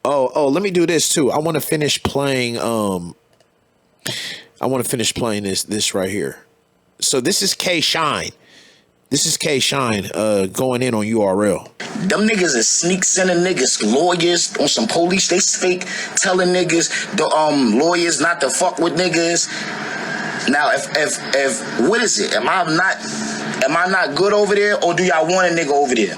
Oh, let me do this too. I want to finish playing. I want to finish playing this right here. So this is Kshine. This is Kshine going in on URL. Them niggas is sneak sending niggas lawyers on some police. They fake telling niggas the lawyers not to fuck with niggas. Now if what is it? Am I not good over there, or do y'all want a nigga over there?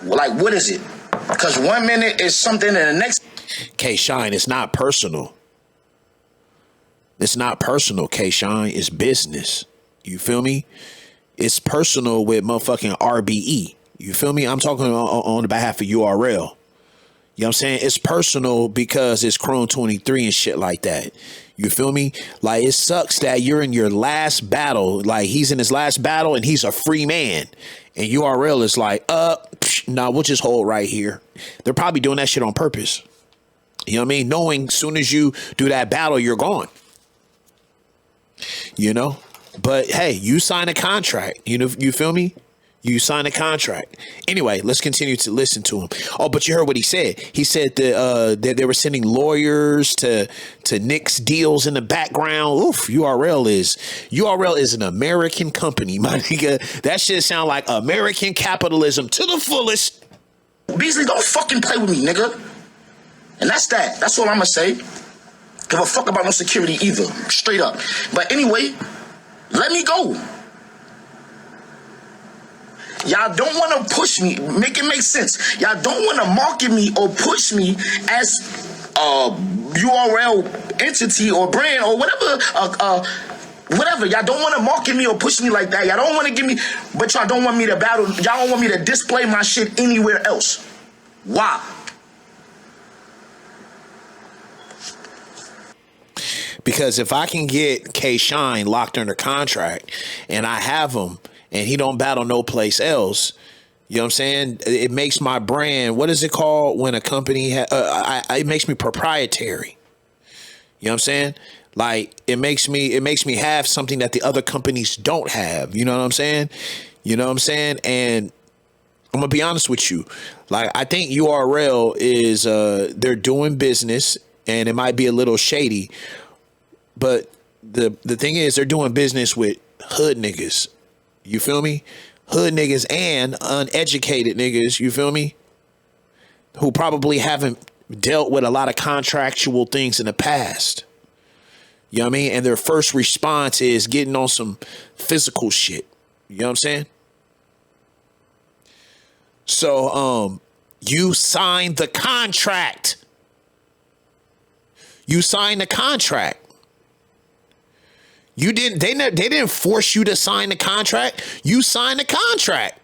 Like, what is it? Because 1 minute is something and the next. Kshine, it's not personal. It's not personal, Kshine. It's business. You feel me? It's personal with motherfucking RBE. You feel me? I'm talking on the behalf of URL. You know what I'm saying? It's personal because it's Chrome 23 and shit like that. You feel me? Like, it sucks that you're in your last battle. Like, he's in his last battle and he's a free man. And URL is like, nah, we'll just hold right here. They're probably doing that shit on purpose. You know what I mean? Knowing as soon as you do that battle, you're gone. You know? But hey, you sign a contract. You know, you feel me? You sign a contract. Anyway, let's continue to listen to him. Oh, but you heard what he said. He said that they were sending lawyers to nix deals in the background. Oof, URL is an American company, my nigga. That shit sound like American capitalism to the fullest. Beasley, don't fucking play with me, nigga. And that's that. That's all I'm gonna say. Give a fuck about no security either. Straight up. But anyway, let me go. Y'all don't want to push me. Make it make sense. Y'all don't want to market me or push me as a URL entity or brand or whatever. Whatever. Y'all don't want to market me or push me like that. Y'all don't want to give me, but y'all don't want me to battle. Y'all don't want me to display my shit anywhere else. Why? Because if I can get Kshine locked under contract and I have him and he don't battle no place else, you know what I'm saying? It makes my brand, what is it called when a company, it makes me proprietary. You know what I'm saying? Like, it makes me have something that the other companies don't have. You know what I'm saying? You know what I'm saying? And I'm gonna be honest with you. Like, I think URL is, they're doing business and it might be a little shady, but the thing is they're doing business with hood niggas. You feel me? Hood niggas and uneducated niggas, you feel me? Who probably haven't dealt with a lot of contractual things in the past. You know what I mean? And their first response is getting on some physical shit. You know what I'm saying? So, you signed the contract. You signed the contract. You didn't, they didn't force you to sign the contract. You signed the contract.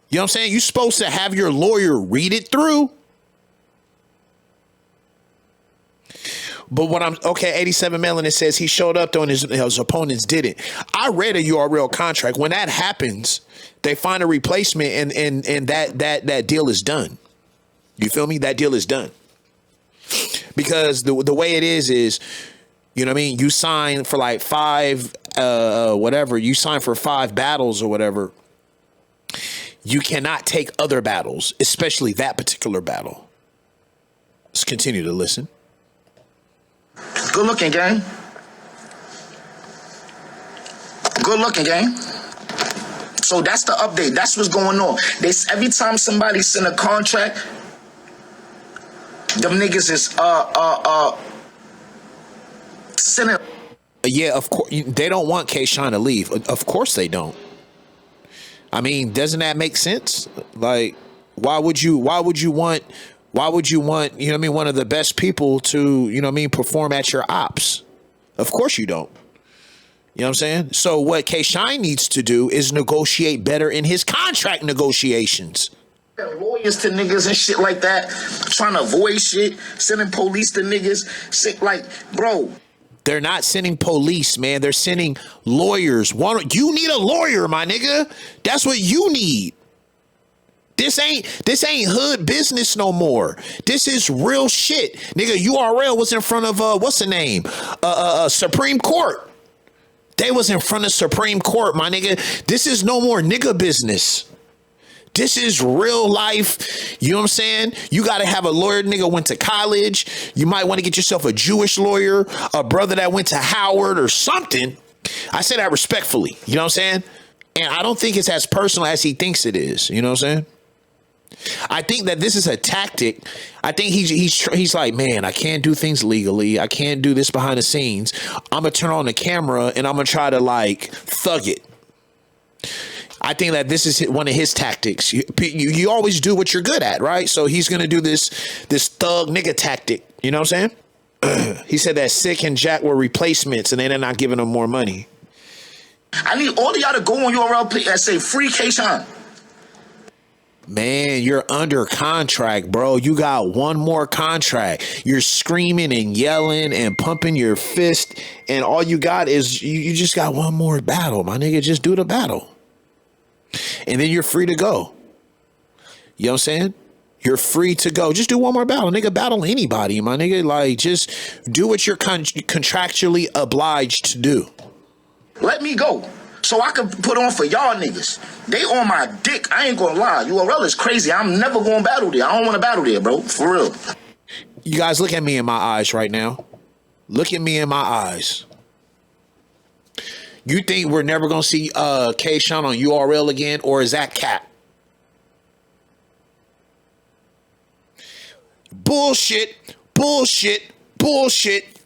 You know what I'm saying? You're supposed to have your lawyer read it through. But what I'm, okay, 87 Melanin says he showed up though and his opponents didn't. I read a URL contract. When that happens, they find a replacement and that deal is done. You feel me? That deal is done. Because the way it is, you know what I mean? You sign for like 5, whatever. You sign for 5 battles or whatever. You cannot take other battles, especially that particular battle. Let's continue to listen. Good looking, gang. Good looking, gang. So that's the update. That's what's going on. Every time somebody send a contract, them niggas is sending. Yeah, of course they don't want Kshine to leave. Of course they don't. I mean, doesn't that make sense? Like, why would you want, you know what I mean, one of the best people to, you know what I mean, perform at your ops? Of course you don't. You know what I'm saying? So what Kshine needs to do is negotiate better in his contract negotiations. Lawyers to niggas and shit like that, trying to avoid shit, sending police to niggas, shit like, bro. They're not sending police, man. They're sending lawyers. You need a lawyer, my nigga. That's what you need. This ain't hood business no more. This is real shit. Nigga, URL was in front of what's the name? Supreme Court. They was in front of Supreme Court, my nigga. This is no more nigga business. This is real life. You know what I'm saying? You got to have a lawyer. Nigga went to college. You might want to get yourself a Jewish lawyer, a brother that went to Howard or something. I say that respectfully. You know what I'm saying? And I don't think it's as personal as he thinks it is. You know what I'm saying? I think that this is a tactic. I think he's like, man, I can't do things legally. I can't do this behind the scenes. I'm going to turn on the camera and I'm going to try to like thug it. I think that this is one of his tactics. You always do what you're good at, right? So he's going to do this thug nigga tactic. You know what I'm saying? He said that Sick and Jack were replacements and they're not giving them more money. I need all of y'all to go on URL and say free Kshine. Man, you're under contract, bro. You got one more contract. You're screaming and yelling and pumping your fist. And all you got is you just got one more battle, my nigga. Just do the battle. And then you're free to go. You know what I'm saying? You're free to go. Just do one more battle. Nigga, battle anybody, my nigga. Like, just do what you're contractually obliged to do. Let me go so I can put on for y'all niggas. They on my dick. I ain't gonna lie. URL is crazy. I'm never gonna battle there. I don't want to battle there, bro. For real. You guys look at me in my eyes right now. Look at me in my eyes. You think we're never going to see Kshine on URL again, or is that cap? Bullshit, bullshit, bullshit.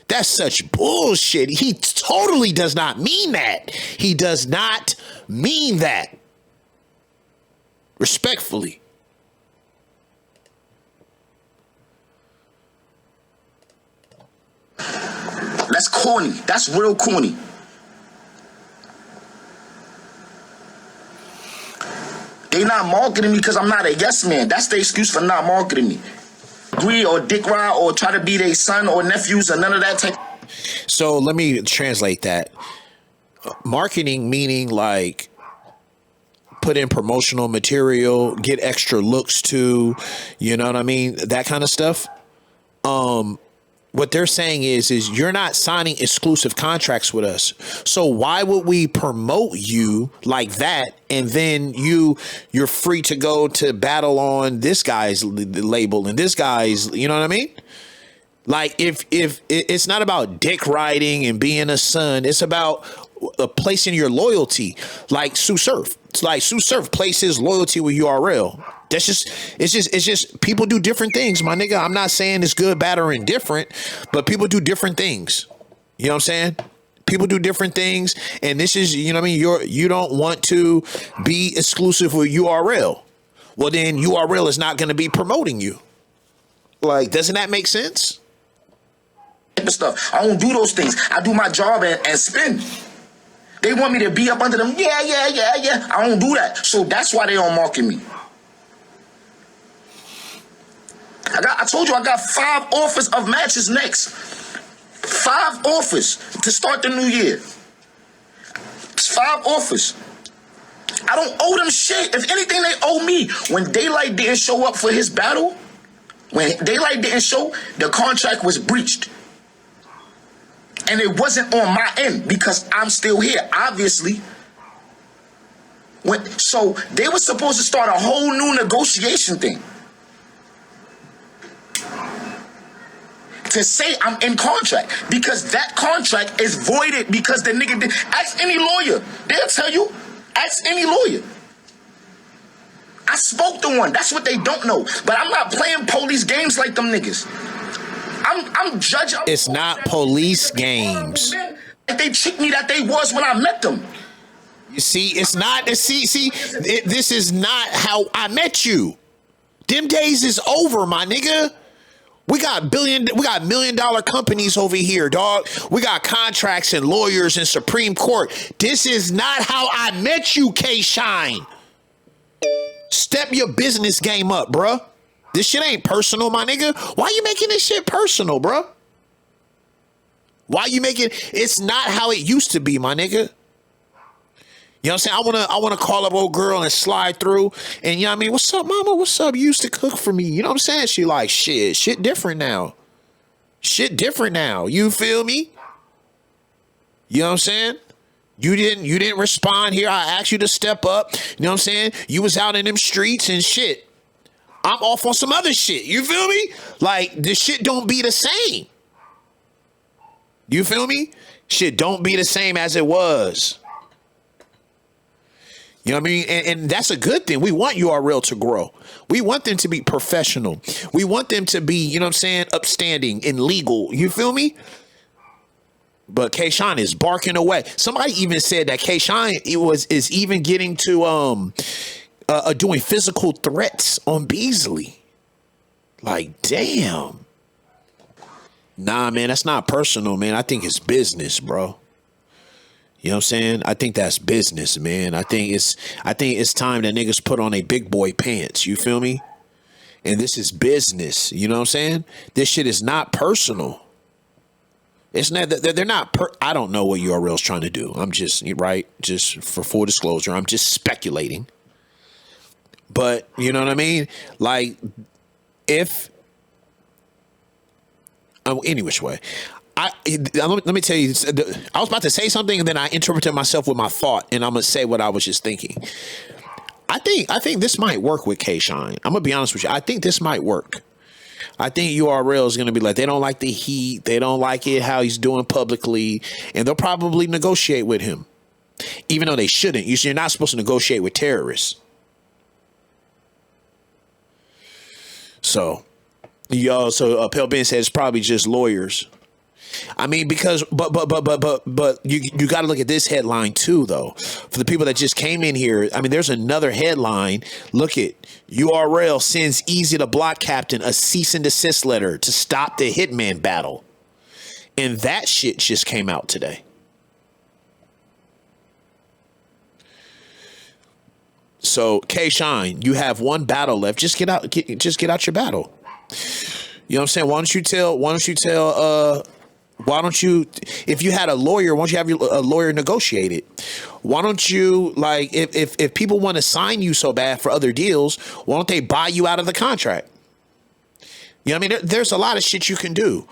That's such bullshit. He totally does not mean that. He does not mean that. Respectfully. That's corny. That's real corny. They not marketing me because I'm not a yes man. That's the excuse for not marketing me. Agree or dick ride or try to be their son or nephews or none of that type. So let me translate that. Marketing meaning like put in promotional material, get extra looks to, you know what I mean? That kind of stuff. What they're saying is you're not signing exclusive contracts with us. So why would we promote you like that? And then you're free to go to battle on this guy's label and this guy's, you know what I mean? Like if it's not about dick riding and being a son, it's about placing your loyalty. Like Sue Surf. It's like Sue Surf places loyalty with URL. That's it's just people do different things, my nigga. I'm not saying it's good, bad, or indifferent, but people do different things. You know what I'm saying? People do different things, and this is, you know what I mean? You don't want to be exclusive with URL. Well, then URL is not going to be promoting you. Like, doesn't that make sense? Stuff. I don't do those things. I do my job and spin. They want me to be up under them. Yeah. I don't do that. So that's why they don't market me. I told you I got 5 offers of matches next. 5 offers to start the new year. 5 offers. I don't owe them shit. If anything, they owe me. When Daylight didn't show up for his battle, when Daylight didn't show, the contract was breached. And it wasn't on my end because I'm still here, obviously. So they were supposed to start a whole new negotiation thing. To say I'm in contract because that contract is voided because the nigga did. Ask any lawyer. They'll tell you. Ask any lawyer. I spoke to one. That's what they don't know. But I'm not playing police games like them niggas. I'm judging. It's not police games. They tricked me that they was when I met them. You see, it's not. This is not how I met you. Them days is over, my nigga. We got $1 million companies over here, dog. We got contracts and lawyers and Supreme Court. This is not how I met you, Kshine. Step your business game up, bruh. This shit ain't personal, my nigga. Why you making this shit personal, bruh? Why you making it's not how it used to be, my nigga. You know what I'm saying? I wanna call up old girl and slide through. And you know what I mean? What's up, mama? What's up? You used to cook for me. You know what I'm saying? She like, shit different now. Shit different now. You feel me? You know what I'm saying? You didn't respond here. I asked you to step up. You know what I'm saying? You was out in them streets and shit. I'm off on some other shit. You feel me? Like, this shit don't be the same. You feel me? Shit don't be the same as it was. You know what I mean? And that's a good thing. We want URL to grow. We want them to be professional. We want them to be, you know what I'm saying, upstanding and legal. You feel me? But Kshine is barking away. Somebody even said that Kshine is even getting to doing physical threats on Beasley. Like, damn. Nah, man, that's not personal, man. I think it's business, bro. You know what I'm saying? I think that's business, man. I think it's time that niggas put on a big boy pants. You feel me? And this is business. You know what I'm saying? This shit is not personal. It's not that they're not. I don't know what URL's trying to do. I'm just just for full disclosure. I'm just speculating. But you know what I mean? Like, if any which way, let me tell you. I was about to say something, and then I interpreted myself with my thought, and I'm gonna say what I was just thinking. I think this might work with Kshine. I'm gonna be honest with you. I think this might work. I think URL is going to be like, they don't like the heat. They don't like it, how he's doing publicly. And they'll probably negotiate with him, even though they shouldn't. You're not supposed to negotiate with terrorists. So, Pale Ben says it's probably just lawyers. I mean, because, but you got to look at this headline too, though. For the people that just came in here, I mean, there's another headline. Look at URL sends Easy to Block Captain a cease and desist letter to stop the hitman battle. And that shit just came out today. So, Kshine, you have one battle left. Just get out your battle. You know what I'm saying? Why don't you, if you had a lawyer, why don't you have a lawyer negotiate it? Why don't you, like, if people want to sign you so bad for other deals, why don't they buy you out of the contract? You know what I mean? There's a lot of shit you can do.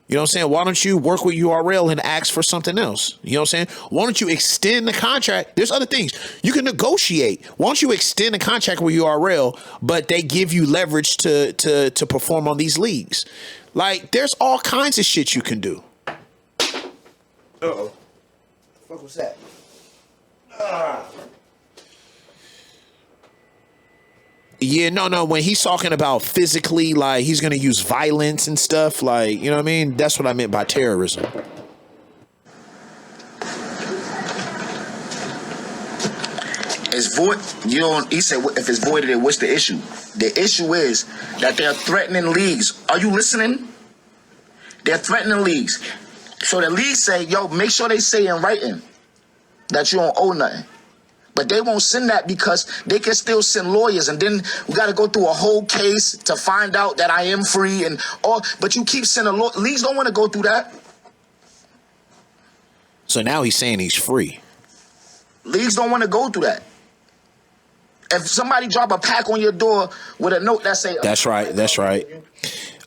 You know what I'm saying? Why don't you work with URL and ask for something else? You know what I'm saying? Why don't you extend the contract? There's other things you can negotiate. Why don't you extend the contract with URL, but they give you leverage to perform on these leagues? Like, there's all kinds of shit you can do. Uh-oh. What the fuck was that? Yeah, no. When he's talking about physically, like, he's going to use violence and stuff, like, you know what I mean? That's what I meant by terrorism. It's void. You know, he said if it's voided, what's the issue? The issue is that they're threatening leagues. Are you listening? They're threatening leagues. So the league say, yo, make sure they say in writing that you don't owe nothing. But they won't send that because they can still send lawyers. And then we got to go through a whole case to find out that I am free. And all. But you keep sending leagues don't want to go through that. So now he's saying he's free. Leagues don't want to go through that. If somebody drop a pack on your door with a note that say... That's right.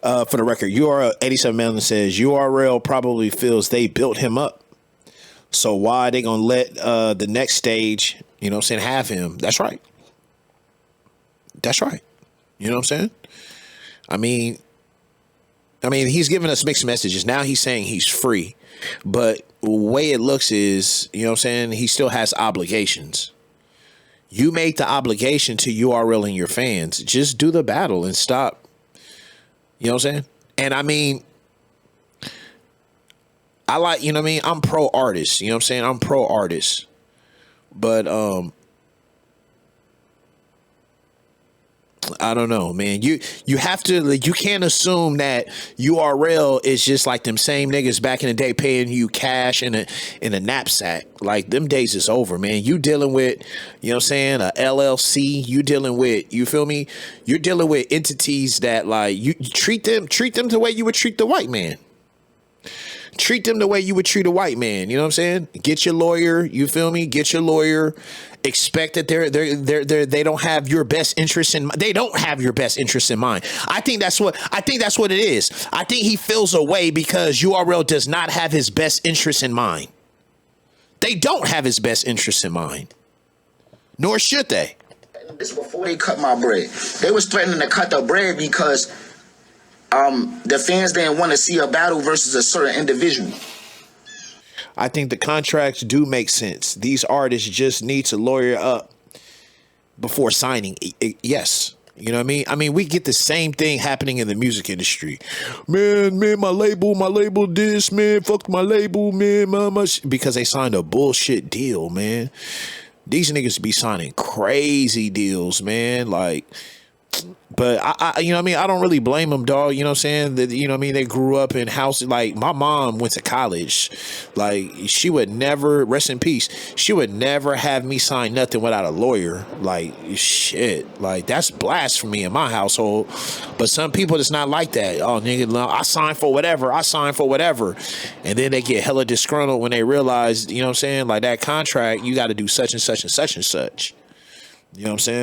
For the record, URL 87 Melon says URL probably feels they built him up. So why are they going to let the next stage, you know what I'm saying, have him? That's right. You know what I'm saying? I mean, he's giving us mixed messages. Now he's saying he's free. But the way it looks is, you know what I'm saying, he still has obligations. You make the obligation to URL and your fans. Just do the battle and stop. You know what I'm saying? And I mean, I like, you know what I mean? I'm pro artist. You know what I'm saying? I'm pro artist. But I don't know, man. You have to, like, you can't assume that URL is just like them same niggas back in the day paying you cash in a knapsack. Like, them days is over, man. You dealing with, you know what I'm saying, a LLC. You dealing with, you feel me? You're dealing with entities that, like, you treat them the way you would treat the white man. Treat them the way you would treat a white man. You know what I'm saying? Get your lawyer. You feel me? Get your lawyer. Expect that they don't have your best interest in. They don't have your best interest in mind. I think that's what it is. I think he feels away because URL does not have his best interest in mind. They don't have his best interests in mind. Nor should they. This before they cut my bread. They was threatening to cut the bread because the fans didn't want to see a battle versus a certain individual. I think the contracts do make sense. These artists just need to lawyer up before signing. Yes. You know what I mean? I mean, we get the same thing happening in the music industry. Man, my label this, man, fuck my label, man, because they signed a bullshit deal, man. These niggas be signing crazy deals, man. Like, but I you know what I mean? I don't really blame them, dog. You know what I'm saying? That, you know what I mean? They grew up in houses. Like, my mom went to college. Like, she would never, rest in peace, she would never have me sign nothing without a lawyer. Like, shit. Like, that's blasphemy in my household. But some people, it's not like that. Oh, nigga, I signed for whatever. And then they get hella disgruntled when they realize, you know what I'm saying? Like, that contract, you got to do such and such and such and such. You know what I'm saying?